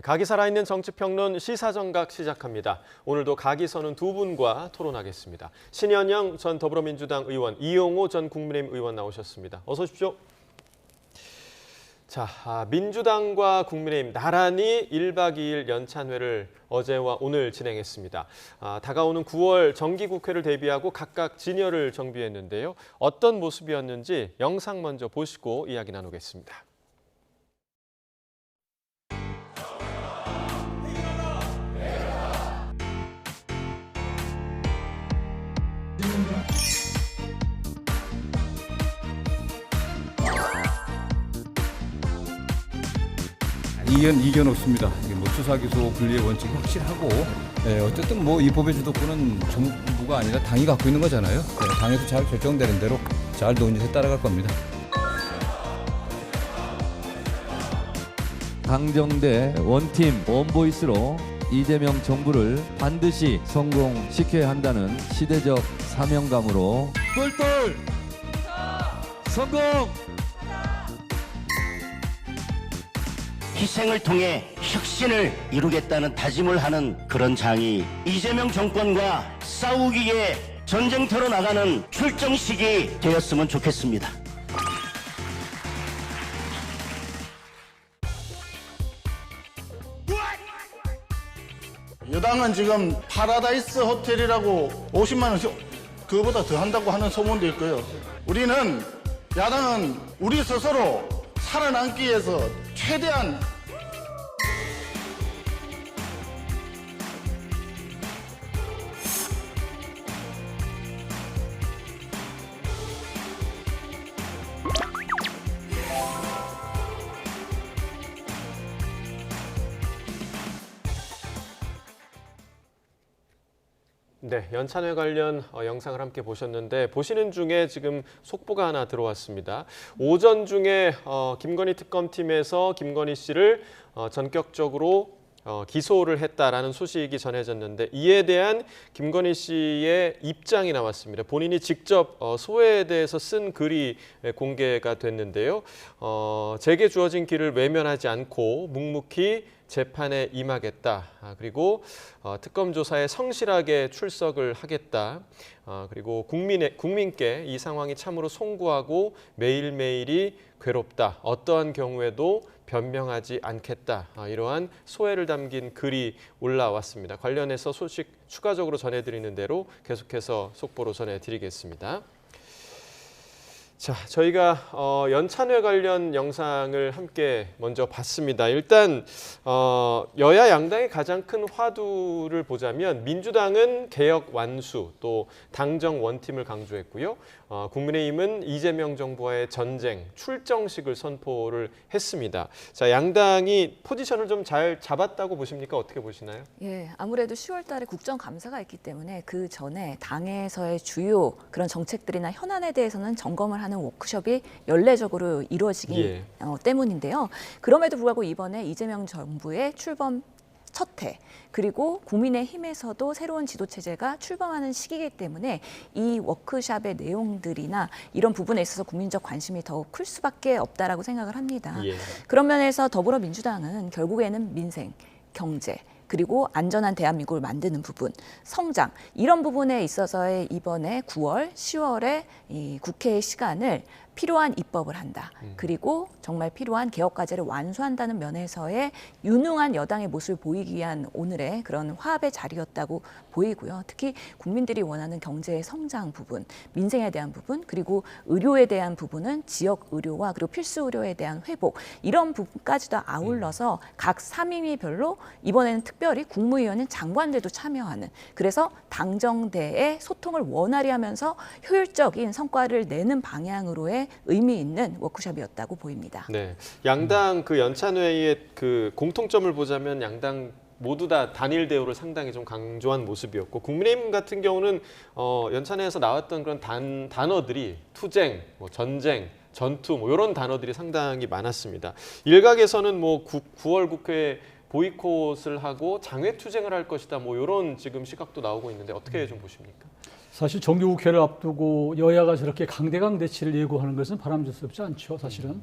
각이 살아있는 정치평론 시사정각 시작합니다. 오늘도 각이 서는 두 분과 토론하겠습니다. 신현영 전 더불어민주당 의원, 이용호 전 국민의힘 의원 나오셨습니다. 어서 오십시오. 자, 민주당과 국민의힘 나란히 1박 2일 연찬회를 어제와 오늘 진행했습니다. 다가오는 9월 정기국회를 대비하고 각각 진열을 정비했는데요. 어떤 모습이었는지 영상 먼저 보시고 이야기 나누겠습니다. 이견 없습니다. 수사기소 분리의 원칙이 확실하고, 어쨌든 이 법의 주도권은 정부가 아니라 당이 갖고 있는 거잖아요. 당에서 잘 결정되는 대로 잘 논의해서 따라갈 겁니다. 당정대 원팀 원보이스로 이재명 정부를 반드시 성공시켜야 한다는 시대적 사명감으로 똘똘 성공! 희생을 통해 혁신을 이루겠다는 다짐을 하는 그런 장이 이재명 정권과 싸우기에 전쟁터로 나가는 출정식이 되었으면 좋겠습니다. 여당은 지금 파라다이스 호텔이라고 50만 원 그거보다 더 한다고 하는 소문도 있고요. 야당은 우리 스스로 살아남기 위해서 최대한 네, 연찬회 관련 영상을 함께 보셨는데 보시는 중에 지금 속보가 하나 들어왔습니다. 오전 중에 김건희 특검팀에서 김건희 씨를 전격적으로 기소를 했다라는 소식이 전해졌는데 이에 대한 김건희 씨의 입장이 나왔습니다. 본인이 직접 소회에 대해서 쓴 글이 공개가 됐는데요. 제게 주어진 길을 외면하지 않고 묵묵히 재판에 임하겠다. 그리고 특검 조사에 성실하게 출석을 하겠다. 그리고 국민께 이 상황이 참으로 송구하고 매일매일이 괴롭다. 어떠한 경우에도 변명하지 않겠다. 이러한 소회를 담긴 글이 올라왔습니다. 관련해서 소식 추가적으로 전해드리는 대로 계속해서 속보로 전해드리겠습니다. 자, 저희가 연찬회 관련 영상을 함께 먼저 봤습니다. 일단 여야 양당의 가장 큰 화두를 보자면 민주당은 개혁 완수, 또 당정 원팀을 강조했고요. 국민의힘은 이재명 정부와의 전쟁, 출정식을 선포를 했습니다. 자, 양당이 포지션을 좀 잘 잡았다고 보십니까? 어떻게 보시나요? 예, 아무래도 10월 달에 국정감사가 있기 때문에 그 전에 당에서의 주요 그런 정책들이나 현안에 대해서는 점검을 하는 워크숍이 연례적으로 이루어지기 때문인데요. 그럼에도 불구하고 이번에 이재명 정부의 출범 첫 해, 그리고 국민의힘에서도 새로운 지도체제가 출범하는 시기이기 때문에 이 워크숍의 내용들이나 이런 부분에 있어서 국민적 관심이 더욱 클 수밖에 없다라고 생각을 합니다. 그런 면에서 더불어민주당은 결국에는 민생, 경제, 그리고 안전한 대한민국을 만드는 부분, 성장, 이런 부분에 있어서의 이번에 9월, 10월에 이 국회의 시간을 필요한 입법을 한다. 그리고 정말 필요한 개혁 과제를 완수한다는 면에서의 유능한 여당의 모습을 보이기 위한 오늘의 그런 화합의 자리였다고 보이고요. 특히 국민들이 원하는 경제의 성장 부분, 민생에 대한 부분, 그리고 의료에 대한 부분은 지역 의료와 그리고 필수 의료에 대한 회복, 이런 부분까지도 아울러서 각 상임위별로 이번에는 특별히 국무위원인 장관들도 참여하는, 그래서 당정대의 소통을 원활히 하면서 효율적인 성과를 내는 방향으로의 의미 있는 워크숍이었다고 보입니다. 네, 양당 그 연찬회의 그 공통점을 보자면 양당 모두 다 단일 대우를 상당히 좀 강조한 모습이었고, 국민의힘 같은 경우는 연찬회에서 나왔던 그런 단어들이 투쟁, 전쟁, 전투 이런 단어들이 상당히 많았습니다. 일각에서는 9월 국회 보이콧을 하고 장외투쟁을 할 것이다, 이런 지금 시각도 나오고 있는데 어떻게 좀 보십니까? 사실 정기국회를 앞두고 여야가 저렇게 강대강 대치를 예고하는 것은 바람직스럽지 않죠, 사실은.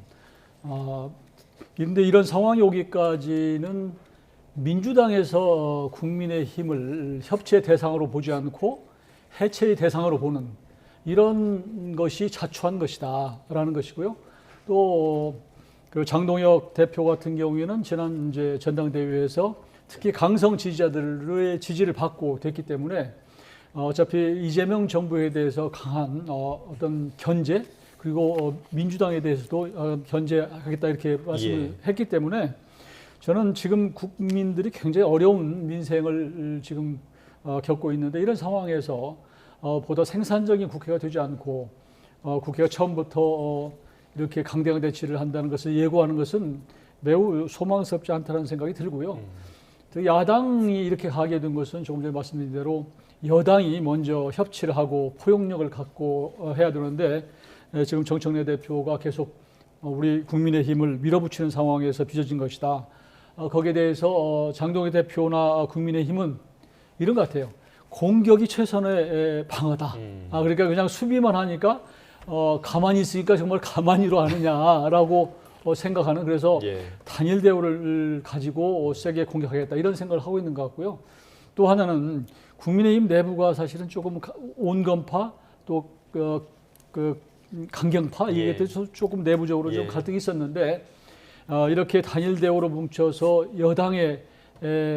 그런데 이런 상황이 오기까지는 민주당에서 국민의힘을 협치의 대상으로 보지 않고 해체의 대상으로 보는 이런 것이 자초한 것이다라는 것이고요. 또 그 장동혁 대표 같은 경우에는 지난 이제 전당대회에서 특히 강성 지지자들의 지지를 받고 됐기 때문에 어차피 이재명 정부에 대해서 강한 어떤 견제 그리고 민주당에 대해서도 견제하겠다 이렇게 말씀을 했기 때문에 저는 지금 국민들이 굉장히 어려운 민생을 지금 겪고 있는데 이런 상황에서 보다 생산적인 국회가 되지 않고 국회가 처음부터 이렇게 강대강 대치를 한다는 것을 예고하는 것은 매우 소망스럽지 않다는 생각이 들고요. 야당이 이렇게 가게 된 것은 조금 전에 말씀드린 대로 여당이 먼저 협치를 하고 포용력을 갖고 해야 되는데 지금 정청래 대표가 계속 우리 국민의힘을 밀어붙이는 상황에서 빚어진 것이다. 거기에 대해서 장동혁 대표나 국민의힘은 이런 것 같아요. 공격이 최선의 방어다. 그러니까 그냥 수비만 하니까 가만히 있으니까 정말 가만히로 하느냐라고 생각하는 그래서 단일 대우를 가지고 세게 공격하겠다 이런 생각을 하고 있는 것 같고요. 또 하나는 국민의힘 내부가 사실은 조금 온건파 또 강경파 이에 대해서 조금 내부적으로 좀 갈등이 있었는데 이렇게 단일 대우로 뭉쳐서 여당에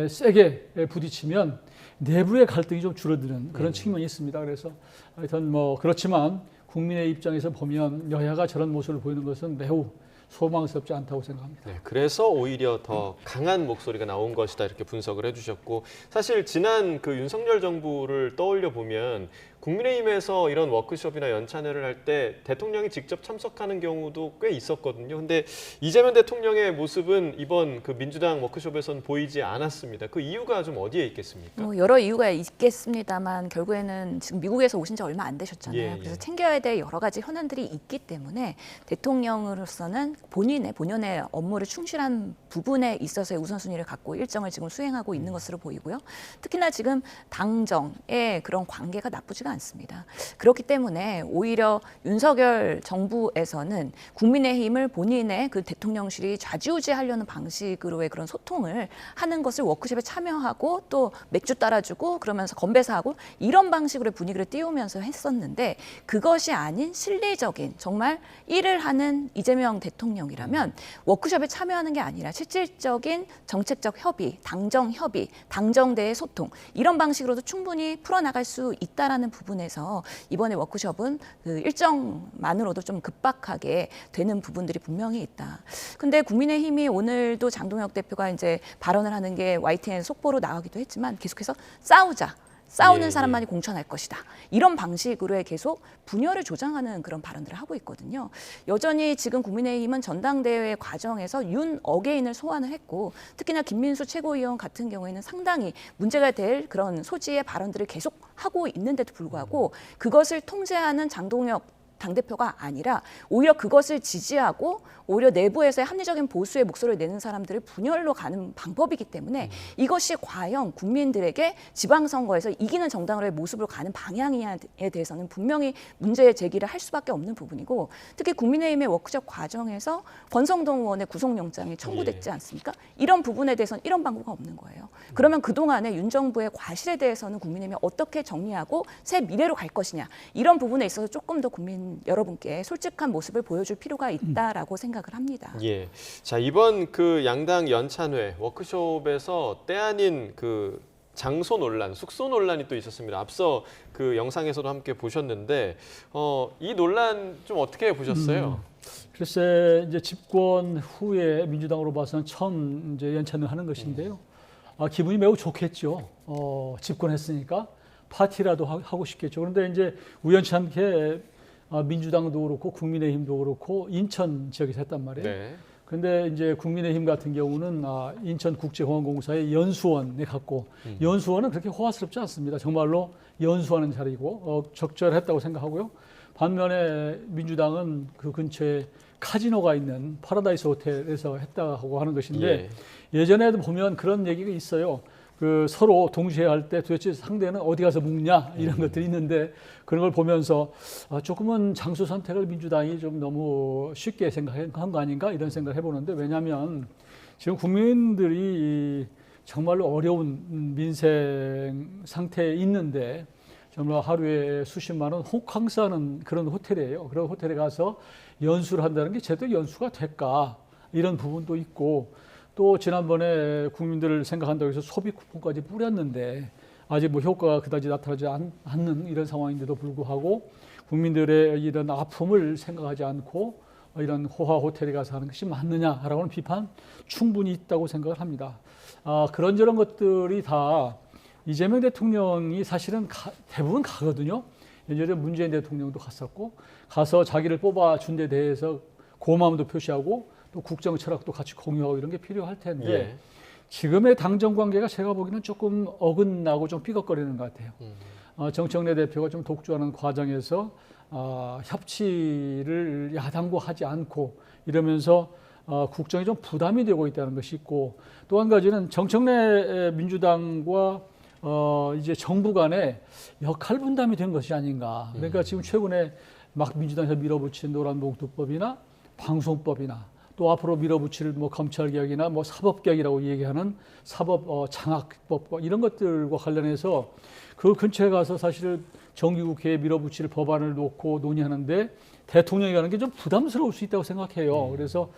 세게 부딪히면 내부의 갈등이 좀 줄어드는 그런 측면이 있습니다. 그래서 하여튼 뭐 그렇지만 국민의 입장에서 보면 여야가 저런 모습을 보이는 것은 매우 소망스럽지 않다고 생각합니다. 네, 그래서 오히려 더 강한 목소리가 나온 것이다 이렇게 분석을 해주셨고 사실 지난 그 윤석열 정부를 떠올려 보면 국민의힘에서 이런 워크숍이나 연찬회를 할 때 대통령이 직접 참석하는 경우도 꽤 있었거든요. 근데 이재명 대통령의 모습은 이번 그 민주당 워크숍에서는 보이지 않았습니다. 그 이유가 좀 어디에 있겠습니까? 여러 이유가 있겠습니다만 결국에는 지금 미국에서 오신 지 얼마 안 되셨잖아요. 그래서 챙겨야 될 여러 가지 현안들이 있기 때문에 대통령으로서는 본연의 업무를 충실한 부분에 있어서의 우선순위를 갖고 일정을 지금 수행하고 있는 것으로 보이고요. 특히나 지금 당정의 그런 관계가 나쁘지가 않습니다. 그렇기 때문에 오히려 윤석열 정부에서는 국민의힘을 본인의 그 대통령실이 좌지우지하려는 방식으로의 그런 소통을 하는 것을 워크숍에 참여하고 또 맥주 따라주고 그러면서 건배사하고 이런 방식으로 분위기를 띄우면서 했었는데 그것이 아닌 실리적인 정말 일을 하는 이재명 대통령이라면 워크숍에 참여하는 게 아니라 실질적인 정책적 협의, 당정 협의, 당정대의 소통 이런 방식으로도 충분히 풀어나갈 수 있다라는 부분에서 이번에 워크숍은 그 일정만으로도 좀 급박하게 되는 부분들이 분명히 있다. 근데 국민의힘이 오늘도 장동혁 대표가 이제 발언을 하는 게 YTN 속보로 나가기도 했지만 계속해서 싸우는 사람만이 공천할 것이다. 이런 방식으로 계속 분열을 조장하는 그런 발언들을 하고 있거든요. 여전히 지금 국민의힘은 전당대회 과정에서 윤 어게인을 소환을 했고 특히나 김민수 최고위원 같은 경우에는 상당히 문제가 될 그런 소지의 발언들을 계속 하고 있는데도 불구하고 그것을 통제하는 장동혁 당대표가 아니라 오히려 그것을 지지하고 오히려 내부에서의 합리적인 보수의 목소리를 내는 사람들을 분열로 가는 방법이기 때문에 이것이 과연 국민들에게 지방선거에서 이기는 정당으로의 모습으로 가는 방향에 대해서는 분명히 문제 제기를 할 수밖에 없는 부분이고 특히 국민의힘의 워크숍 과정에서 권성동 의원의 구속영장이 청구됐지 않습니까? 이런 부분에 대해서는 이런 방법가 없는 거예요. 그러면 그동안의 윤 정부의 과실에 대해서는 국민의힘이 어떻게 정리하고 새 미래로 갈 것이냐 이런 부분에 있어서 조금 더 국민 여러분께 솔직한 모습을 보여줄 필요가 있다라고 생각을 합니다. 자 이번 그 양당 연찬회 워크숍에서 때 아닌 그 장소 논란, 숙소 논란이 또 있었습니다. 앞서 그 영상에서도 함께 보셨는데 이 논란 좀 어떻게 보셨어요? 글쎄 이제 집권 후에 민주당으로 봐서는 처음 이제 연찬을 하는 것인데요. 기분이 매우 좋겠죠. 집권했으니까 파티라도 하고 싶겠죠. 그런데 이제 우연찮게 민주당도 그렇고 국민의힘도 그렇고 인천 지역에서 했단 말이에요. 그런데 이제 국민의힘 같은 경우는 인천국제공항공사의 연수원에 갔고 연수원은 그렇게 호화스럽지 않습니다. 정말로 연수하는 자리고 적절했다고 생각하고요. 반면에 민주당은 그 근처에 카지노가 있는 파라다이스 호텔에서 했다고 하는 것인데 예전에도 보면 그런 얘기가 있어요. 그 서로 동시에 할 때 도대체 상대는 어디 가서 묵냐 이런 것들이 있는데 그런 걸 보면서 조금은 장소 선택을 민주당이 좀 너무 쉽게 생각한 거 아닌가 이런 생각을 해보는데 왜냐하면 지금 국민들이 정말로 어려운 민생 상태에 있는데 정말 하루에 수십만 원 호캉스하는 그런 호텔이에요. 그런 호텔에 가서 연수를 한다는 게 제대로 연수가 될까 이런 부분도 있고 또 지난번에 국민들을 생각한다고 해서 소비 쿠폰까지 뿌렸는데 아직 뭐 효과가 그다지 나타나지 않는 이런 상황인데도 불구하고 국민들의 이런 아픔을 생각하지 않고 이런 호화 호텔에 가서 하는 것이 맞느냐라고는 비판 충분히 있다고 생각을 합니다. 그런저런 것들이 다 이재명 대통령이 사실은 대부분 가거든요. 예전에 문재인 대통령도 갔었고 가서 자기를 뽑아준 데 대해서 고마움도 표시하고 또 국정 철학도 같이 공유하고 이런 게 필요할 텐데 예. 지금의 당정 관계가 제가 보기에는 조금 어긋나고 좀 삐걱거리는 것 같아요. 정청래 대표가 좀 독주하는 과정에서 협치를 야당과 하지 않고 이러면서 국정이 좀 부담이 되고 있다는 것이 있고 또 한 가지는 정청래 민주당과 이제 정부 간에 역할 분담이 된 것이 아닌가. 그러니까 지금 최근에 막 민주당에서 밀어붙인 노란봉투법이나 방송법이나 또 앞으로 밀어붙일 뭐 검찰개혁이나 뭐 사법개혁이라고 얘기하는 사법 장악법과 이런 것들과 관련해서 그 근처에 가서 사실 정기국회에 밀어붙일 법안을 놓고 논의하는데 대통령이 가는 게 좀 부담스러울 수 있다고 생각해요. 그래서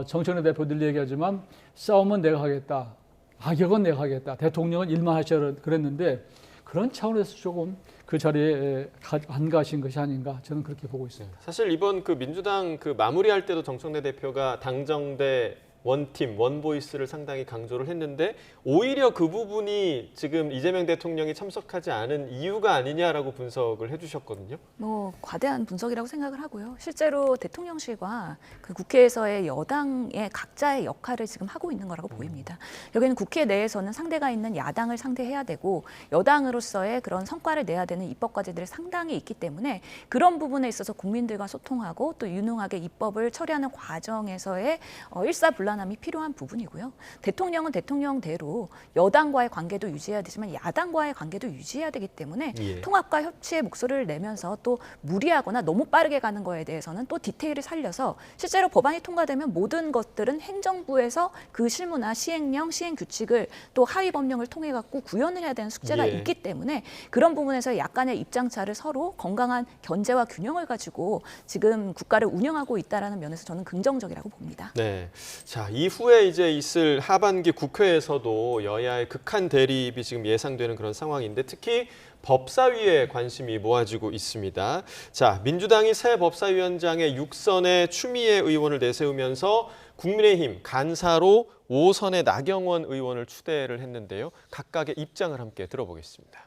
정청래 대표 늘 얘기하지만 싸움은 내가 하겠다. 악역은 내가 하겠다. 대통령은 일만 하셔야 그랬는데 그런 차원에서 조금 그 자리에 안 가신 것이 아닌가 저는 그렇게 보고 있습니다. 사실 이번 그 민주당 그 마무리할 때도 정청래 대표가 당정대 원팀, 원보이스를 상당히 강조를 했는데 오히려 그 부분이 지금 이재명 대통령이 참석하지 않은 이유가 아니냐라고 분석을 해주셨거든요. 뭐 과대한 분석이라고 생각을 하고요. 실제로 대통령실과 그 국회에서의 여당의 각자의 역할을 지금 하고 있는 거라고 보입니다. 여기는 국회 내에서는 상대가 있는 야당을 상대해야 되고 여당으로서의 그런 성과를 내야 되는 입법 과제들이 상당히 있기 때문에 그런 부분에 있어서 국민들과 소통하고 또 유능하게 입법을 처리하는 과정에서의 일사불란함이 필요한 부분이고요. 대통령은 대통령대로 여당과의 관계도 유지해야 되지만 야당과의 관계도 유지해야 되기 때문에 예. 통합과 협치의 목소리를 내면서 또 무리하거나 너무 빠르게 가는 거에 대해서는 또 디테일을 살려서 실제로 법안이 통과되면 모든 것들은 행정부에서 그 실무나 시행령, 시행규칙을 또 하위 법령을 통해 갖고 구현을 해야 되는 숙제가 예. 있기 때문에 그런 부분에서 약간의 입장차를 서로 건강한 견제와 균형을 가지고 지금 국가를 운영하고 있다라는 면에서 저는 긍정적이라고 봅니다. 네. 자, 이후에 이제 있을 하반기 국회에서도 여야의 극한 대립이 지금 예상되는 그런 상황인데 특히 법사위에 관심이 모아지고 있습니다. 자, 민주당이 새 법사위원장의 6선에 추미애 의원을 내세우면서 국민의힘 간사로 5선의 나경원 의원을 추대를 했는데요. 각각의 입장을 함께 들어보겠습니다.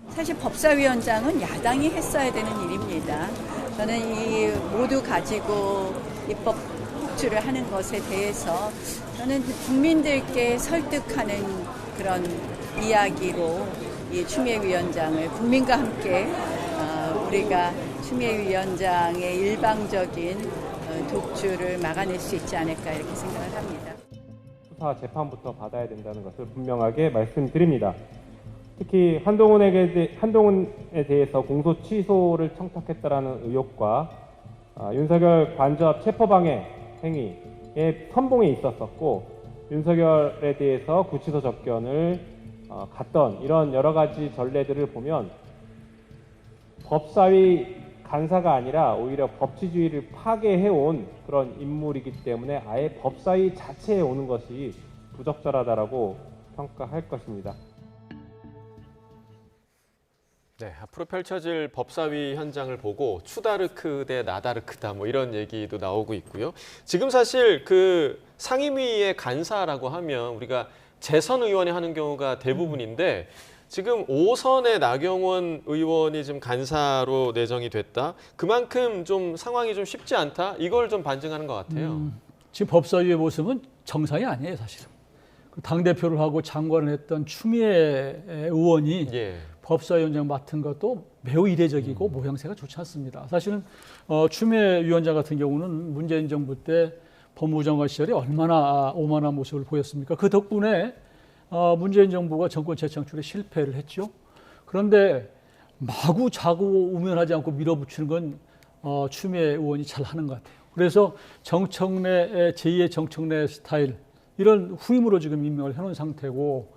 사실 법사위원장은 야당이 했어야 되는 일입니다. 저는 이 모두 가지고 입법 폭주를 하는 것에 대해서 저는 국민들께 설득하는 그런 이야기로 이 추미애 위원장을 국민과 함께 우리가 추미애 위원장의 일방적인 독주를 막아낼 수 있지 않을까 이렇게 생각을 합니다. 수사 재판부터 받아야 된다는 것을 분명하게 말씀드립니다. 특히 한동훈에 대해서 공소 취소를 청탁했다라는 의혹과 윤석열 관저합 체포방해 행위의 선봉에 있었었고 윤석열에 대해서 구치소 접견을 갔던 이런 여러 가지 전례들을 보면 법사위 간사가 아니라 오히려 법치주의를 파괴해온 그런 인물이기 때문에 아예 법사위 자체에 오는 것이 부적절하다라고 평가할 것입니다. 네, 앞으로 펼쳐질 법사위 현장을 보고 추다르크 대 나다르크다 뭐 이런 얘기도 나오고 있고요. 지금 사실 그 상임위의 간사라고 하면 우리가 재선 의원이 하는 경우가 대부분인데 지금 5선의 나경원 의원이 지금 간사로 내정이 됐다. 그만큼 좀 상황이 좀 쉽지 않다. 이걸 좀 반증하는 것 같아요. 지금 법사위의 모습은 정상이 아니에요, 사실은. 당대표를 하고 장관을 했던 추미애 의원이 예. 법사위원장 맡은 것도 매우 이례적이고 모양새가 좋지 않습니다. 사실은 추미애 위원장 같은 경우는 문재인 정부 때 법무부 장관 시절에 얼마나 오만한 모습을 보였습니까? 그 덕분에 문재인 정부가 정권 재창출에 실패를 했죠. 그런데 마구 자고 우면하지 않고 밀어붙이는 건 추미애 의원이 잘 하는 것 같아요. 그래서 정청래 제2의 정청래 스타일 이런 후임으로 지금 임명을 해놓은 상태고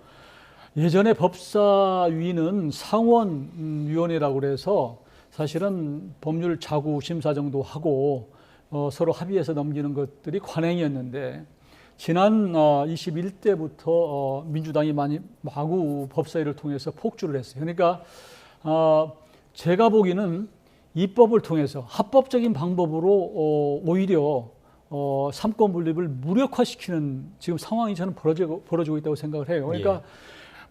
예전에 법사위는 상원위원회라고 그래서 사실은 법률 자구 심사 정도 하고 서로 합의해서 넘기는 것들이 관행이었는데 지난 21대부터 민주당이 마구 법사위를 통해서 폭주를 했어요. 그러니까 제가 보기에는 입법을 통해서 합법적인 방법으로 오히려 삼권 분립을 무력화시키는 지금 상황이 저는 벌어지고 있다고 생각을 해요. 그러니까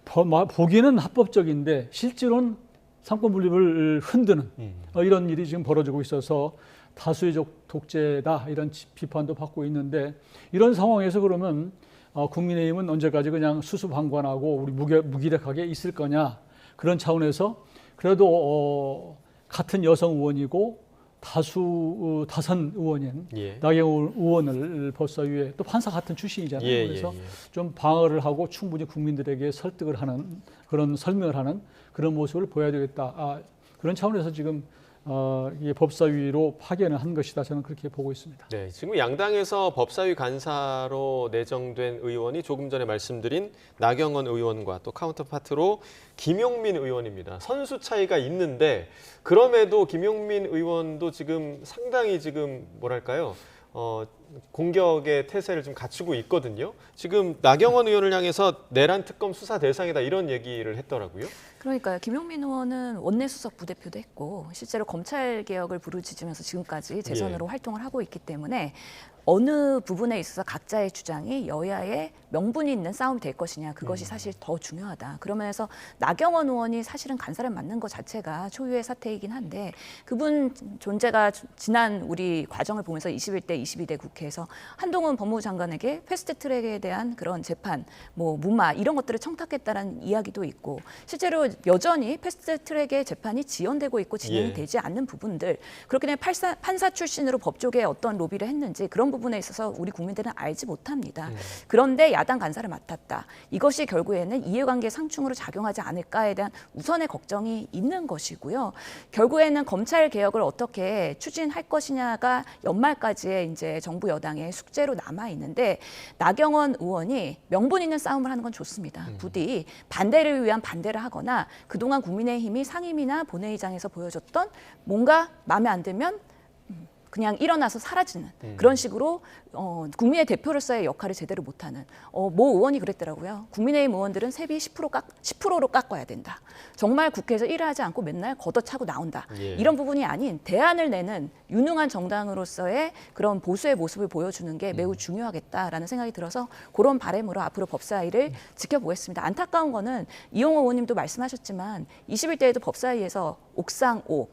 보기에는 합법적인데 실제로는 삼권 분립을 흔드는 이런 일이 지금 벌어지고 있어서 다수의적 독재다 이런 비판도 받고 있는데 이런 상황에서 그러면 국민의힘은 언제까지 그냥 수수방관하고 우리 무기력하게 있을 거냐 그런 차원에서 그래도 같은 여성 의원이고 다선 의원인 나경원 의원을 법사위에 또 판사 같은 출신이잖아요. 그래서 좀 방어를 하고 충분히 국민들에게 설득을 하는 그런 설명을 하는 그런 모습을 보여야 되겠다. 그런 차원에서 지금 이게 법사위로 파견을 한 것이다. 저는 그렇게 보고 있습니다. 네, 지금 양당에서 법사위 간사로 내정된 의원이 조금 전에 말씀드린 나경원 의원과 또 카운터파트로 김용민 의원입니다. 선수 차이가 있는데 그럼에도 김용민 의원도 지금 상당히 지금 뭐랄까요? 공격의 태세를 좀 갖추고 있거든요. 지금 나경원 의원을 향해서 내란 특검 수사 대상이다 이런 얘기를 했더라고요. 그러니까요. 김용민 의원은 원내수석 부대표도 했고 실제로 검찰 개혁을 부르짖으면서 지금까지 재선으로 활동을 하고 있기 때문에 어느 부분에 있어서 각자의 주장이 여야의 명분이 있는 싸움이 될 것이냐 그것이 사실 더 중요하다. 그러면서 나경원 의원이 사실은 간사를 맡는 것 자체가 초유의 사태이긴 한데 그분 존재가 지난 우리 과정을 보면서 21대, 22대 국회에서 한동훈 법무부 장관에게 패스트트랙에 대한 그런 재판, 무마 이런 것들을 청탁했다는 이야기도 있고 실제로 여전히 패스트트랙의 재판이 지연되고 있고 진행이 되지 않는 부분들 그렇기 때문에 판사 출신으로 법조계에 어떤 로비를 했는지 그런 부분에 있어서 우리 국민들은 알지 못합니다. 그런데 야당 간사를 맡았다. 이것이 결국에는 이해관계 상충으로 작용하지 않을까에 대한 우선의 걱정이 있는 것이고요. 결국에는 검찰 개혁을 어떻게 추진할 것이냐가 연말까지의 이제 정부 여당의 숙제로 남아 있는데 나경원 의원이 명분 있는 싸움을 하는 건 좋습니다. 부디 반대를 위한 반대를 하거나 그동안 국민의힘이 상임이나 본회의장에서 보여줬던 뭔가 마음에 안 들면 그냥 일어나서 사라지는 그런 식으로 국민의 대표로서의 역할을 제대로 못하는 모 의원이 그랬더라고요. 국민의힘 의원들은 세비 10%로 깎아야 된다. 정말 국회에서 일을 하지 않고 맨날 걷어차고 나온다. 이런 부분이 아닌 대안을 내는 유능한 정당으로서의 그런 보수의 모습을 보여주는 게 매우 중요하겠다라는 생각이 들어서 그런 바람으로 앞으로 법사위를 지켜보겠습니다. 안타까운 거는 이용호 의원님도 말씀하셨지만 21대에도 법사위에서 옥상 5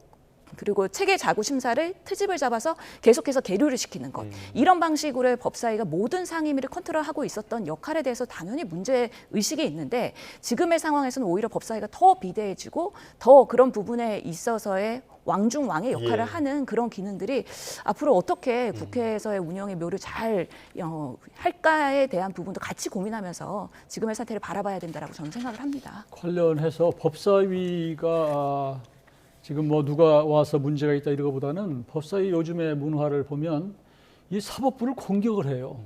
그리고 체계 자구 심사를 트집을 잡아서 계속해서 계류를 시키는 것. 이런 방식으로 법사위가 모든 상임위를 컨트롤하고 있었던 역할에 대해서 당연히 문제 의식이 있는데 지금의 상황에서는 오히려 법사위가 더 비대해지고 더 그런 부분에 있어서의 왕중왕의 역할을 하는 그런 기능들이 앞으로 어떻게 국회에서의 운영의 묘를 잘 할까에 대한 부분도 같이 고민하면서 지금의 사태를 바라봐야 된다라고 저는 생각을 합니다. 관련해서 법사위가 지금 누가 와서 문제가 있다 이러고보다는 법사위 요즘의 문화를 보면 이 사법부를 공격을 해요.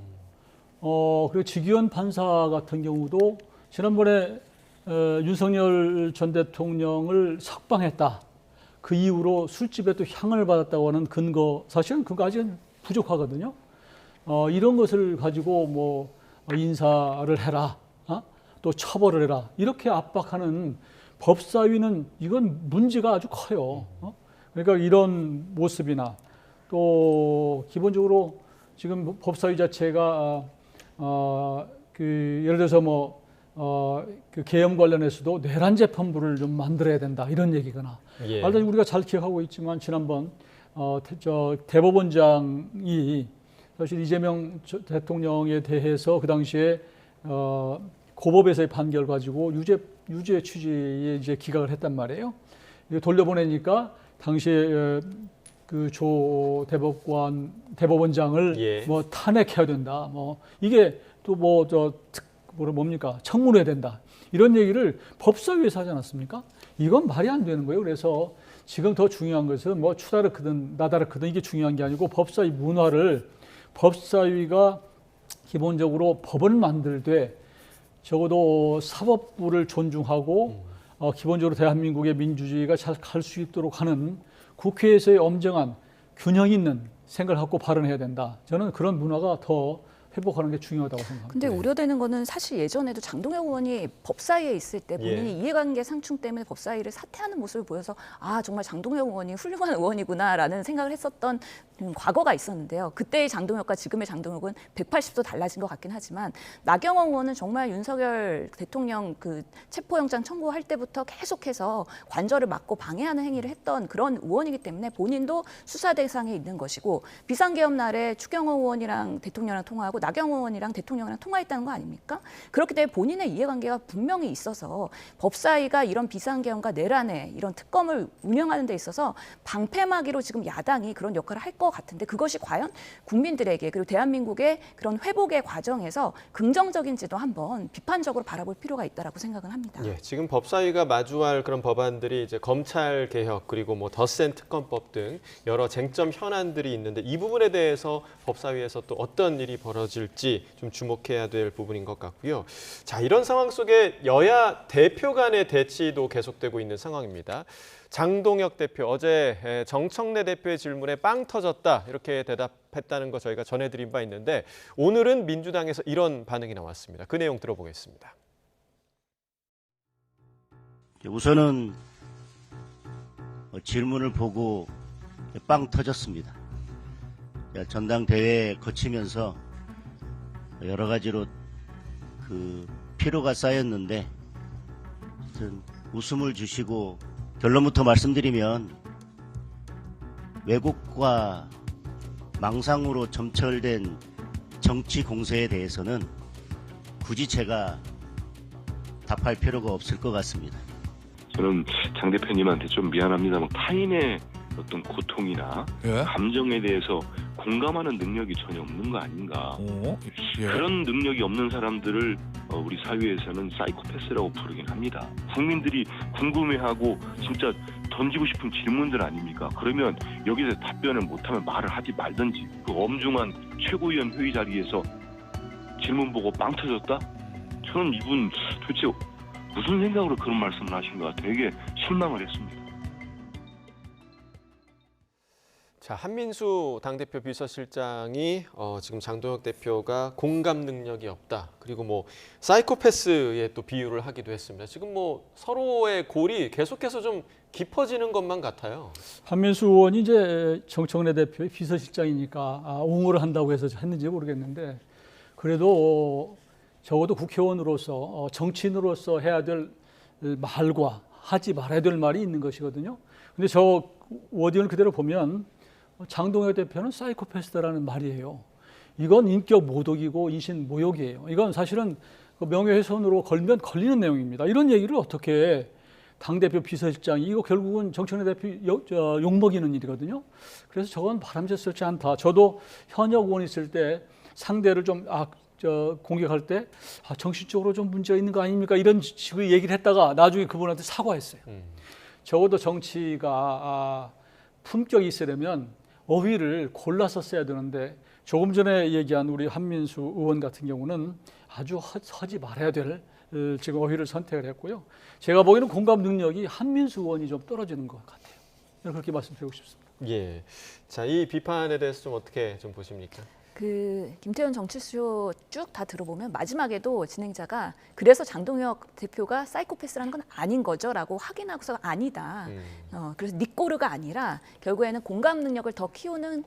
그리고 지기현 판사 같은 경우도 지난번에 윤석열 전 대통령을 석방했다. 그 이후로 술집에 또 향을 받았다고 하는 근거, 사실은 그거 아직은 부족하거든요. 이런 것을 가지고 인사를 해라, 또 처벌을 해라 이렇게 압박하는 법사위는 이건 문제가 아주 커요. 그러니까 이런 모습이나 또 기본적으로 지금 법사위 자체가 예를 들어서 그 계엄 관련해서도 내란 재판부를 좀 만들어야 된다 이런 얘기거나 말하자면 우리가 잘 기억하고 있지만 지난번 대법원장이 사실 이재명 대통령에 대해서 그 당시에 고법에서의 판결 가지고 유죄 취지에 이제 기각을 했단 말이에요. 돌려보내니까 당시에 그 조 대법원장을 탄핵해야 된다. 이게 또 뭡니까? 청문해야 된다. 이런 얘기를 법사위에서 하지 않았습니까? 이건 말이 안 되는 거예요. 그래서 지금 더 중요한 것은 추다르 크든 나다르 크든 이게 중요한 게 아니고 법사위 문화를 법사위가 기본적으로 법을 만들 때 적어도 사법부를 존중하고 기본적으로 대한민국의 민주주의가 잘 갈 수 있도록 하는 국회에서의 엄정한 균형 있는 생각을 갖고 발언해야 된다. 저는 그런 문화가 더 회복하는 게 중요하다고 생각합니다. 근데 우려되는 거는 사실 예전에도 장동혁 의원이 법사위에 있을 때 본인이 이해관계 상충 때문에 법사위를 사퇴하는 모습을 보여서 아 정말 장동혁 의원이 훌륭한 의원이구나라는 생각을 했었던 과거가 있었는데요. 그때의 장동혁과 지금의 장동혁은 180도 달라진 것 같긴 하지만 나경원 의원은 정말 윤석열 대통령 그 체포영장 청구할 때부터 계속해서 관절을 막고 방해하는 행위를 했던 그런 의원이기 때문에 본인도 수사 대상에 있는 것이고 비상계엄 날에 추경호 의원이랑 대통령이랑 통화하고 나경원 의원이랑 대통령이랑 통화했다는 거 아닙니까? 그렇기 때문에 본인의 이해관계가 분명히 있어서 법사위가 이런 비상계엄과 내란에 이런 특검을 운영하는 데 있어서 방패막이로 지금 야당이 그런 역할을 할 것 같은데 그것이 과연 국민들에게 그리고 대한민국의 그런 회복의 과정에서 긍정적인지도 한번 비판적으로 바라볼 필요가 있다라고 생각을 합니다. 예, 지금 법사위가 마주할 그런 법안들이 이제 검찰 개혁 그리고 뭐 덧센 특검법 등 여러 쟁점 현안들이 있는데 이 부분에 대해서 법사위에서 또 어떤 일이 벌어질지 좀 주목해야 될 부분인 것 같고요. 자, 이런 상황 속에 여야 대표 간의 대치도 계속되고 있는 상황입니다. 장동혁 대표 어제 정청래 대표의 질문에 빵 터졌다 이렇게 대답했다는 거 저희가 전해드린 바 있는데 오늘은 민주당에서 이런 반응이 나왔습니다. 그 내용 들어보겠습니다. 우선은 질문을 보고 빵 터졌습니다. 전당대회 거치면서 여러 가지로 그 피로가 쌓였는데 웃음을 주시고 결론부터 말씀드리면 왜곡과 망상으로 점철된 정치 공세에 대해서는 굳이 제가 답할 필요가 없을 것 같습니다. 저는 장 대표님한테 좀 미안합니다만 타인의 어떤 고통이나 감정에 대해서 공감하는 능력이 전혀 없는 거 아닌가. 그런 능력이 없는 사람들을 우리 사회에서는 사이코패스라고 부르긴 합니다. 국민들이 궁금해하고 진짜 던지고 싶은 질문들 아닙니까? 그러면 여기서 답변을 못하면 말을 하지 말든지 그 엄중한 최고위원 회의 자리에서 질문 보고 빵 터졌다? 저는 이분 도대체 무슨 생각으로 그런 말씀을 하신가 되게 실망을 했습니다. 자, 한민수 당대표 비서실장이 지금 장동혁 대표가 공감 능력이 없다. 그리고 뭐 사이코패스에 또 비유를 하기도 했습니다. 지금 뭐 서로의 골이 계속해서 좀 깊어지는 것만 같아요. 한민수 의원이 이제 정청래 대표의 비서실장이니까 옹호를 한다고 해서 했는지 모르겠는데 그래도 적어도 국회의원으로서 정치인으로서 해야 될 말과 하지 말아야 될 말이 있는 것이거든요. 근데 저 워딩을 그대로 보면 장동혁 대표는 사이코패스다라는 말이에요. 이건 인격 모독이고 인신 모욕이에요. 이건 사실은 명예훼손으로 걸면 걸리는 내용입니다. 이런 얘기를 어떻게 당대표 비서실장이 이거 결국은 정청래 대표 욕먹이는 일이거든요. 그래서 저건 바람직스럽지 않다. 저도 현역 의원 있을 때 상대를 좀 공격할 때 정신적으로 좀 문제가 있는 거 아닙니까? 이런 식의 얘기를 했다가 나중에 그분한테 사과했어요. 적어도 정치가 품격이 있으려면 어휘를 골라서 써야 되는데 조금 전에 얘기한 우리 한민수 의원 같은 경우는 아주 하지 말아야 될 지금 어휘를 선택을 했고요. 제가 보기에는 공감 능력이 한민수 의원이 좀 떨어지는 것 같아요. 그렇게 말씀드리고 싶습니다. 예. 자, 이 비판에 대해서 좀 어떻게 좀 보십니까? 김태현 정치쇼 쭉 다 들어보면 마지막에도 진행자가 그래서 장동혁 대표가 사이코패스라는 건 아닌 거죠라고 확인하고서 아니다. 그래서 네 꼬르가 아니라 결국에는 공감 능력을 더 키우는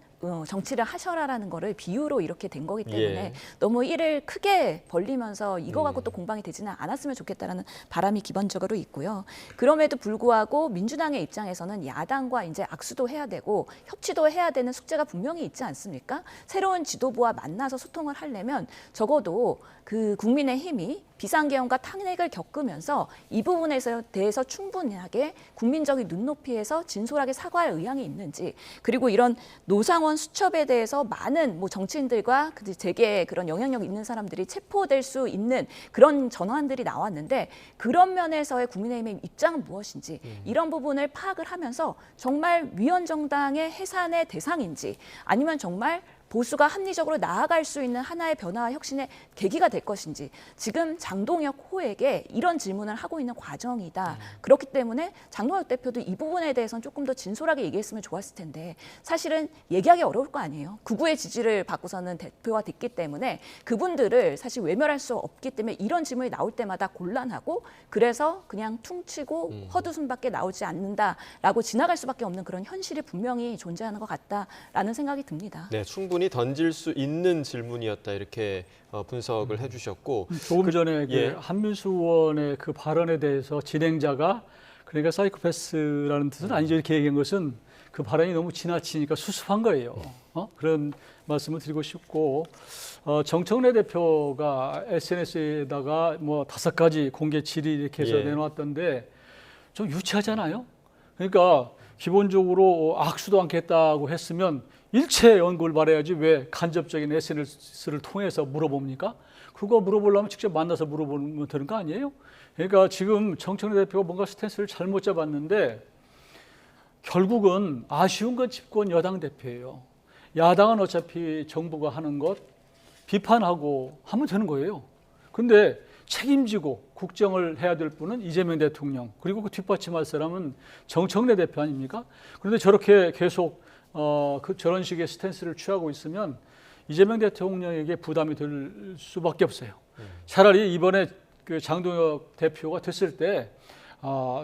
정치를 하셔라라는 거를 비유로 이렇게 된 거기 때문에 너무 일을 크게 벌리면서 이거 갖고 또 공방이 되지는 않았으면 좋겠다라는 바람이 기본적으로 있고요. 그럼에도 불구하고 민주당의 입장에서는 야당과 이제 악수도 해야 되고 협치도 해야 되는 숙제가 분명히 있지 않습니까? 새로운 지도부와 만나서 소통을 하려면 적어도 그 국민의힘이 비상계엄과 탄핵을 겪으면서 이 부분에 대해서 충분하게 국민적인 눈높이에서 진솔하게 사과할 의향이 있는지 그리고 이런 노상원 수첩에 대해서 많은 정치인들과 재계 그런 영향력 있는 사람들이 체포될 수 있는 그런 전환들이 나왔는데 그런 면에서의 국민의힘의 입장은 무엇인지 이런 부분을 파악을 하면서 정말 위헌정당의 해산의 대상인지 아니면 정말 보수가 합리적으로 나아갈 수 있는 하나의 변화와 혁신의 계기가 될 것인지 지금 장동혁 호에게 이런 질문을 하고 있는 과정이다. 그렇기 때문에 장동혁 대표도 이 부분에 대해서는 조금 더 진솔하게 얘기했으면 좋았을 텐데 사실은 얘기하기 어려울 거 아니에요. 극우의 지지를 받고서는 대표가 됐기 때문에 그분들을 사실 외면할 수 없기 때문에 이런 질문이 나올 때마다 곤란하고 그래서 그냥 퉁치고 헛웃음밖에 나오지 않는다라고 지나갈 수밖에 없는 그런 현실이 분명히 존재하는 것 같다라는 생각이 듭니다. 네, 충분히 던질 수 있는 질문이었다 이렇게 분석을 해주셨고 조금 전에 예. 그 한민수 의원의 그 발언에 대해서 진행자가 그러니까 사이코패스라는 뜻은 아니죠 이렇게 얘기한 것은 그 발언이 너무 지나치니까 수습한 거예요. 그런 말씀을 드리고 싶고 정청래 대표가 SNS에다가 뭐 5가지 공개 질의 이렇게 해서 예. 내놓았던데 좀 유치하잖아요. 그러니까 기본적으로 악수도 않겠다고 했으면 일체 연구를 바라야지 왜 간접적인 SNS를 통해서 물어봅니까? 그거 물어보려면 직접 만나서 물어보면 되는 거 아니에요? 그러니까 지금 정청래 대표가 뭔가 스탠스를 잘못 잡았는데 결국은 아쉬운 건 집권 여당 대표예요. 야당은 어차피 정부가 하는 것 비판하고 하면 되는 거예요. 근데 책임지고 국정을 해야 될 분은 이재명 대통령 그리고 그 뒷받침할 사람은 정청래 대표 아닙니까? 그런데 저렇게 계속 저런 식의 스탠스를 취하고 있으면 이재명 대통령에게 부담이 될 수밖에 없어요. 차라리 이번에 그 장동혁 대표가 됐을 때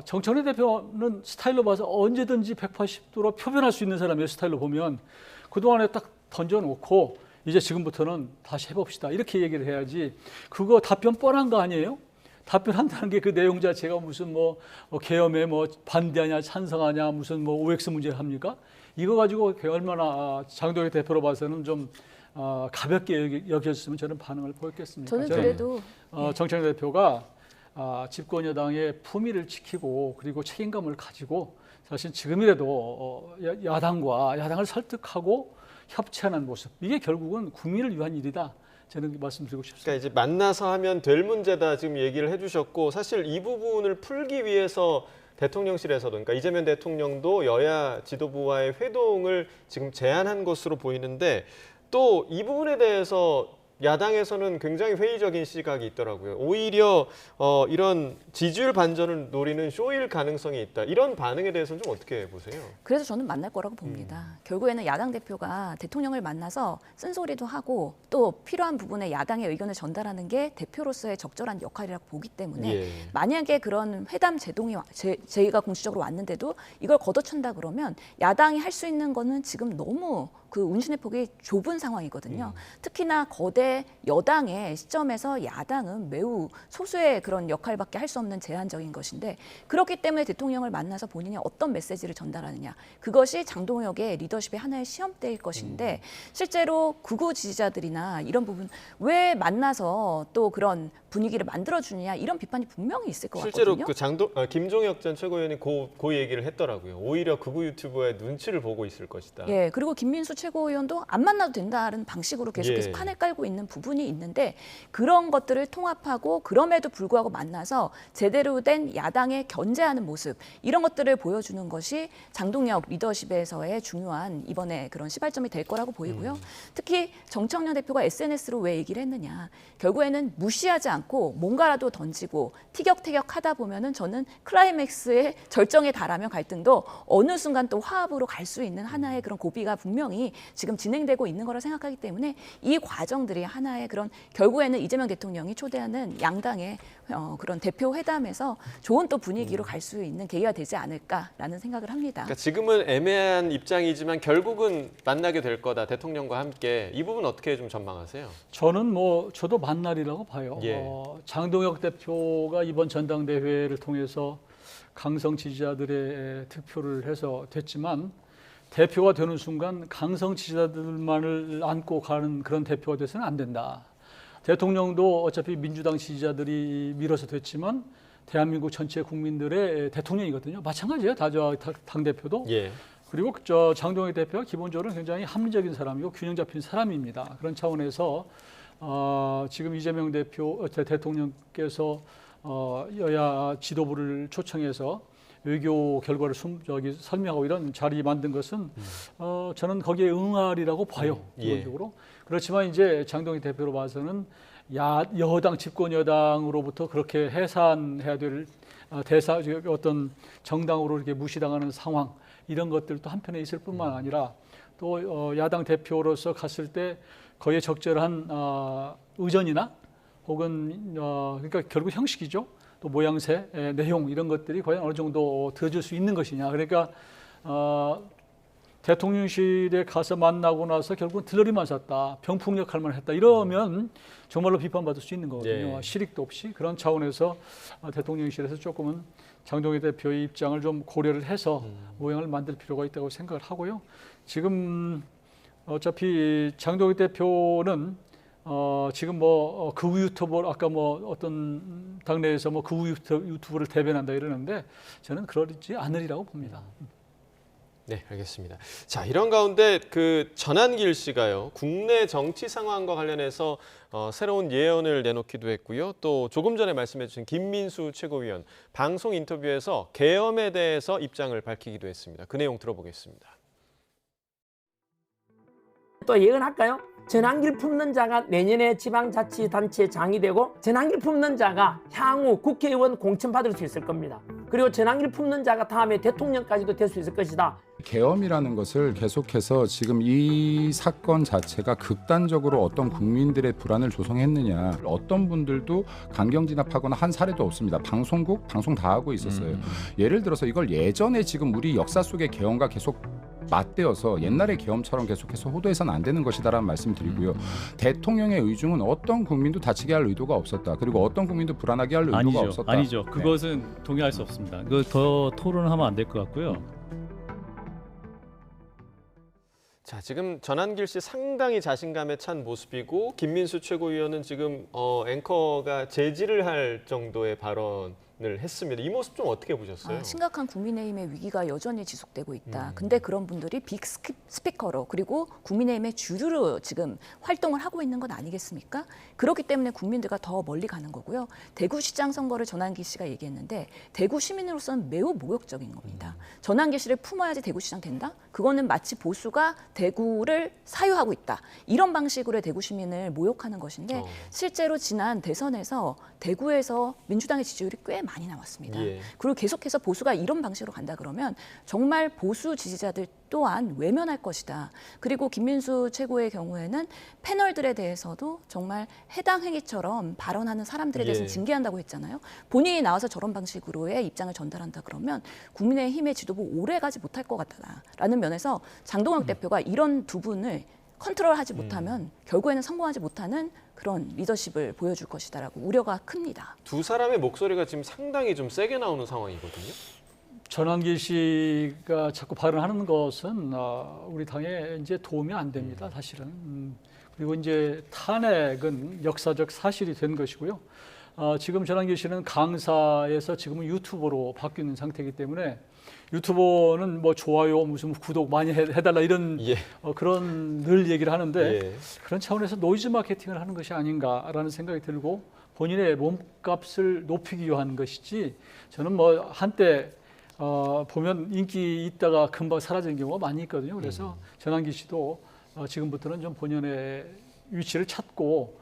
정청래 대표는 스타일로 봐서 언제든지 180도로 표변할 수 있는 사람이에요. 스타일로 보면 그동안에 딱 던져놓고 이제 지금부터는 다시 해봅시다 이렇게 얘기를 해야지 그거 답변 뻔한 거 아니에요? 답변한다는 게 그 내용 자체가 무슨 뭐 계엄에 뭐 반대하냐 찬성하냐 무슨 뭐 OX 문제를 합니까? 이거 가지고 얼마나 장동혁 대표로 봐서는 좀 가볍게 여겼으면 저는 반응을 보였겠습니다. 저는 그래도 정청래 대표가 집권 여당의 품위를 지키고 그리고 책임감을 가지고 사실 지금이라도 야당을 설득하고 협치하는 모습 이게 결국은 국민을 위한 일이다. 저는 말씀드리고 싶습니다. 그러니까 이제 만나서 하면 될 문제다 지금 얘기를 해주셨고 사실 이 부분을 풀기 위해서 대통령실에서도 그러니까 이재명 대통령도 여야 지도부와의 회동을 지금 제안한 것으로 보이는데 또 이 부분에 대해서 야당에서는 굉장히 회의적인 시각이 있더라고요. 오히려 이런 지지율 반전을 노리는 쇼일 가능성이 있다. 이런 반응에 대해서는 좀 어떻게 보세요? 그래서 저는 만날 거라고 봅니다. 결국에는 야당 대표가 대통령을 만나서 쓴소리도 하고 또 필요한 부분에 야당의 의견을 전달하는 게 대표로서의 적절한 역할이라고 보기 때문에 예. 만약에 그런 회담 제의가 공식적으로 왔는데도 이걸 걷어찬다 그러면 야당이 할 수 있는 거는 지금 너무 그 운신의 폭이 좁은 상황이거든요. 특히나 거대 여당의 시점에서 야당은 매우 소수의 그런 역할밖에 할 수 없는 제한적인 것인데 그렇기 때문에 대통령을 만나서 본인이 어떤 메시지를 전달하느냐 그것이 장동혁의 리더십의 하나의 시험대일 것인데 실제로 극우 지지자들이나 이런 부분 왜 만나서 또 그런 분위기를 만들어주느냐 이런 비판이 분명히 있을 것 실제로 같거든요. 그 김종혁 전 최고위원이 그 얘기를 했더라고요. 오히려 극우 유튜버의 눈치를 보고 있을 것이다. 예, 그리고 김민수 최고위원도 안 만나도 된다는 방식으로 계속해서 예. 판을 깔고 있는 부분이 있는데 그런 것들을 통합하고 그럼에도 불구하고 만나서 제대로 된 야당에 견제하는 모습 이런 것들을 보여주는 것이 장동혁 리더십에서의 중요한 이번에 그런 시발점이 될 거라고 보이고요. 특히 정청래 대표가 SNS로 왜 얘기를 했느냐. 결국에는 무시하지 않고 뭔가라도 던지고 티격태격 하다 보면은 저는 클라이맥스의 절정에 달하면 갈등도 어느 순간 또 화합으로 갈 수 있는 하나의 그런 고비가 분명히 지금 진행되고 있는 거라 생각하기 때문에 이 과정들이 하나의 그런 결국에는 이재명 대통령이 초대하는 양당의 그런 대표 회담에서 좋은 또 분위기로 갈 수 있는 계기가 되지 않을까라는 생각을 합니다. 그러니까 지금은 애매한 입장이지만 결국은 만나게 될 거다. 대통령과 함께. 이 부분 어떻게 좀 전망하세요? 저도 만날이라고 봐요. 예. 장동혁 대표가 이번 전당대회를 통해서 강성 지지자들의 득표를 해서 됐지만 대표가 되는 순간 강성 지지자들만을 안고 가는 그런 대표가 돼서는 안 된다. 대통령도 어차피 민주당 지지자들이 밀어서 됐지만 대한민국 전체 국민들의 대통령이거든요. 마찬가지예요. 당대표도. 예. 그리고 장동혁 대표가 기본적으로 굉장히 합리적인 사람이고 균형 잡힌 사람입니다. 그런 차원에서 지금 이재명 대통령께서 여야 지도부를 초청해서 외교 결과를 설명하고 이런 자리 만든 것은 저는 거기에 응하리라고 봐요. 기본적으로. 그렇지만 이제 장동희 대표로 봐서는 여당 집권 여당으로부터 그렇게 해산해야 될 어떤 정당으로 이렇게 무시당하는 상황 이런 것들도 한편에 있을 뿐만 아니라 또 야당 대표로서 갔을 때 거기에 적절한 의전이나 혹은 그러니까 결국 형식이죠. 또 모양새, 내용 이런 것들이 과연 어느 정도 들어줄 수 있는 것이냐. 그러니까 대통령실에 가서 만나고 나서 결국은 들러리만 샀다. 병풍 역할만 했다. 이러면 정말로 비판받을 수 있는 거거든요. 실익도 없이. 그런 차원에서 대통령실에서 조금은 장동희 대표의 입장을 좀 고려를 해서 모양을 만들 필요가 있다고 생각을 하고요. 지금 어차피 장동희 대표는 지금 뭐 극우 유튜버 아까 뭐 어떤 당내에서 뭐 극우 유튜버를 대변한다 이러는데 저는 그러지 않으리라고 봅니다. 네, 알겠습니다. 자, 이런 가운데 그 전한길 씨가요, 국내 정치 상황과 관련해서 새로운 예언을 내놓기도 했고요. 또 조금 전에 말씀해 주신 김민수 최고위원 방송 인터뷰에서 계엄에 대해서 입장을 밝히기도 했습니다. 그 내용 들어보겠습니다. 또 예언할까요? 전한길 품는 자가 내년에 지방자치단체장이 되고 전한길 품는 자가 향후 국회의원 공천받을 수 있을 겁니다. 그리고 전한길 품는 자가 다음에 대통령까지도 될 수 있을 것이다. 계엄이라는 것을 계속해서 지금 이 사건 자체가 극단적으로 어떤 국민들의 불안을 조성했느냐. 어떤 분들도 강경 진압하거나 한 사례도 없습니다. 방송국 방송 다 하고 있었어요. 예를 들어서 이걸 예전에 지금 우리 역사 속의 계엄과 계속 맞대어서 옛날의 계엄처럼 계속해서 호도해서는 안 되는 것이다라는 말씀 드리고요. 대통령의 의중은 어떤 국민도 다치게 할 의도가 없었다. 그리고 어떤 국민도 불안하게 할 의도가 없었다. 아니죠. 그것은 동의할 수 없습니다. 그 더 토론하면 안 될 것 같고요. 자, 지금 전한길 씨 상당히 자신감에 찬 모습이고 김민수 최고위원은 지금 앵커가 제지를 할 정도의 발언을 했습니다. 이 모습 좀 어떻게 보셨어요? 심각한 국민의힘의 위기가 여전히 지속되고 있다. 근데 그런 분들이 빅 스피커로 그리고 국민의힘의 주류로 지금 활동을 하고 있는 건 아니겠습니까? 그렇기 때문에 국민들과 더 멀리 가는 거고요. 대구시장 선거를 전한길 씨가 얘기했는데 대구 시민으로서는 매우 모욕적인 겁니다. 전한길 씨를 품어야지 대구시장 된다? 그거는 마치 보수가 대구를 사유하고 있다. 이런 방식으로 대구 시민을 모욕하는 것인데 실제로 지난 대선에서 대구에서 민주당의 지지율이 꽤 많이 나왔습니다. 그리고 계속해서 보수가 이런 방식으로 간다 그러면 정말 보수 지지자들 또한 외면할 것이다. 그리고 김민수 최고의 경우에는 패널들에 대해서도 정말 해당 행위처럼 발언하는 사람들에 대해서는 징계한다고 했잖아요. 본인이 나와서 저런 방식으로의 입장을 전달한다 그러면 국민의힘의 지도부 오래 가지 못할 것 같다라는 면에서 장동혁 대표가 이런 두 분을 컨트롤하지 못하면 결국에는 성공하지 못하는 그런 리더십을 보여줄 것이다라고 우려가 큽니다. 두 사람의 목소리가 지금 상당히 좀 세게 나오는 상황이거든요. 전한길 씨가 자꾸 발언하는 것은 우리 당에 이제 도움이 안 됩니다. 사실은. 그리고 이제 탄핵은 역사적 사실이 된 것이고요. 지금 전한길 씨는 강사에서 지금은 유튜버로 바뀌는 상태이기 때문에 유튜버는 뭐 좋아요, 무슨 구독 많이 해달라 이런 그런 늘 얘기를 하는데 그런 차원에서 노이즈 마케팅을 하는 것이 아닌가라는 생각이 들고 본인의 몸값을 높이기 위한 것이지 저는 뭐 한때 보면 인기 있다가 금방 사라지는 경우가 많이 있거든요. 그래서 전한길 씨도 지금부터는 좀 본연의 위치를 찾고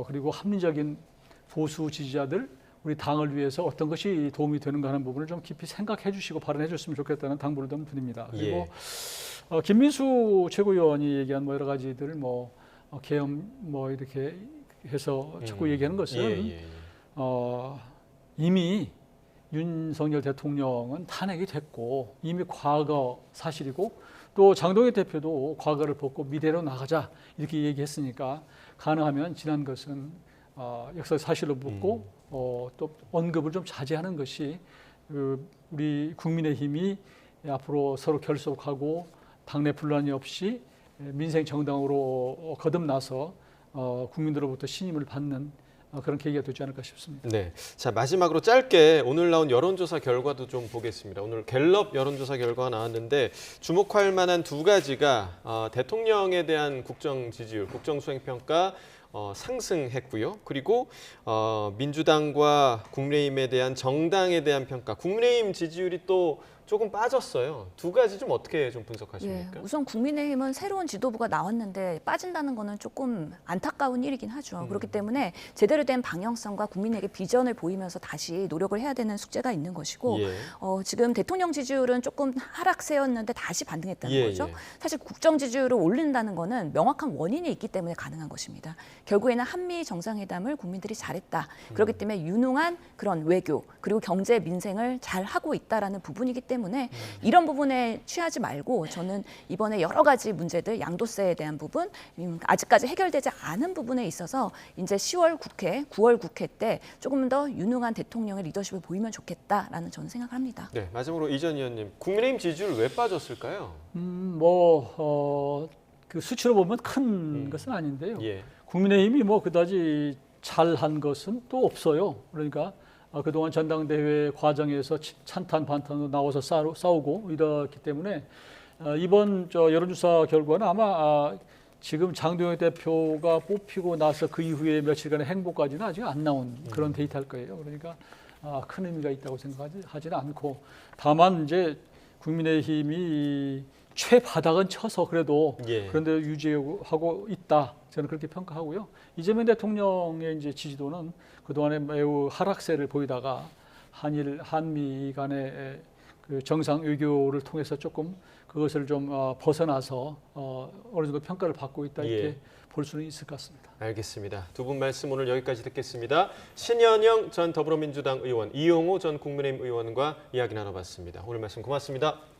그리고 합리적인 보수 지지자들 우리 당을 위해서 어떤 것이 도움이 되는가 하는 부분을 좀 깊이 생각해 주시고 발언해 줬으면 좋겠다는 당부를 좀 드립니다. 그리고 김민수 최고위원이 얘기한 뭐 여러 가지들 뭐 계엄 뭐 이렇게 해서 자꾸 얘기하는 것은 이미 윤석열 대통령은 탄핵이 됐고 이미 과거 사실이고 또 장동희 대표도 과거를 벗고 미래로 나가자 이렇게 얘기했으니까 가능하면 지난 것은 역사 사실로 묻고 또 언급을 좀 자제하는 것이 우리 국민의힘이 앞으로 서로 결속하고 당내 분란이 없이 민생 정당으로 거듭나서 국민들로부터 신임을 받는 그런 계기가 되지 않을까 싶습니다. 네, 자 마지막으로 짧게 오늘 나온 여론조사 결과도 좀 보겠습니다. 오늘 갤럽 여론조사 결과가 나왔는데 주목할 만한 두 가지가 대통령에 대한 국정 지지율, 국정 수행 평가 상승했고요. 그리고 민주당과 국민의힘에 대한 정당에 대한 평가, 국민의힘 지지율이 또 조금 빠졌어요. 두 가지 좀 어떻게 좀 분석하십니까? 우선 국민의힘은 새로운 지도부가 나왔는데 빠진다는 거는 조금 안타까운 일이긴 하죠. 그렇기 때문에 제대로 된 방향성과 국민에게 비전을 보이면서 다시 노력을 해야 되는 숙제가 있는 것이고 지금 대통령 지지율은 조금 하락세였는데 다시 반등했다는 거죠. 사실 국정 지지율을 올린다는 거는 명확한 원인이 있기 때문에 가능한 것입니다. 결국에는 한미 정상회담을 국민들이 잘했다. 그렇기 때문에 유능한 그런 외교 그리고 경제 민생을 잘 하고 있다라는 부분이기 때문에 이런 부분에 취하지 말고 저는 이번에 여러 가지 문제들 양도세에 대한 부분 아직까지 해결되지 않은 부분에 있어서 이제 10월 국회, 9월 국회 때 조금 더 유능한 대통령의 리더십을 보이면 좋겠다라는 저는 생각을 합니다. 네, 마지막으로 이전 의원님, 국민의힘 지지율 왜 빠졌을까요? 그 수치로 보면 큰 것은 아닌데요. 국민의힘이 그다지 잘한 것은 또 없어요. 그러니까 그동안 전당대회 과정에서 찬탄 반탄으로 나와서 싸우고 이렇기 때문에 이번 여론조사 결과는 아마 지금 장동혁 대표가 뽑히고 나서 그 이후에 며칠간의 행보까지는 아직 안 나온 그런 데이터일 거예요. 그러니까 큰 의미가 있다고 생각하지는 않고 다만 이제 국민의힘이 최바닥은 쳐서 그래도 그런데 유지하고 있다. 저는 그렇게 평가하고요. 이재명 대통령의 이제 지지도는 그동안에 매우 하락세를 보이다가 한미 간의 그 정상 외교를 통해서 조금 그것을 좀 벗어나서 어느 정도 평가를 받고 있다 이렇게 볼 수는 있을 것 같습니다. 알겠습니다. 두 분 말씀 오늘 여기까지 듣겠습니다. 신현영 전 더불어민주당 의원, 이용호 전 국민의힘 의원과 이야기 나눠봤습니다. 오늘 말씀 고맙습니다.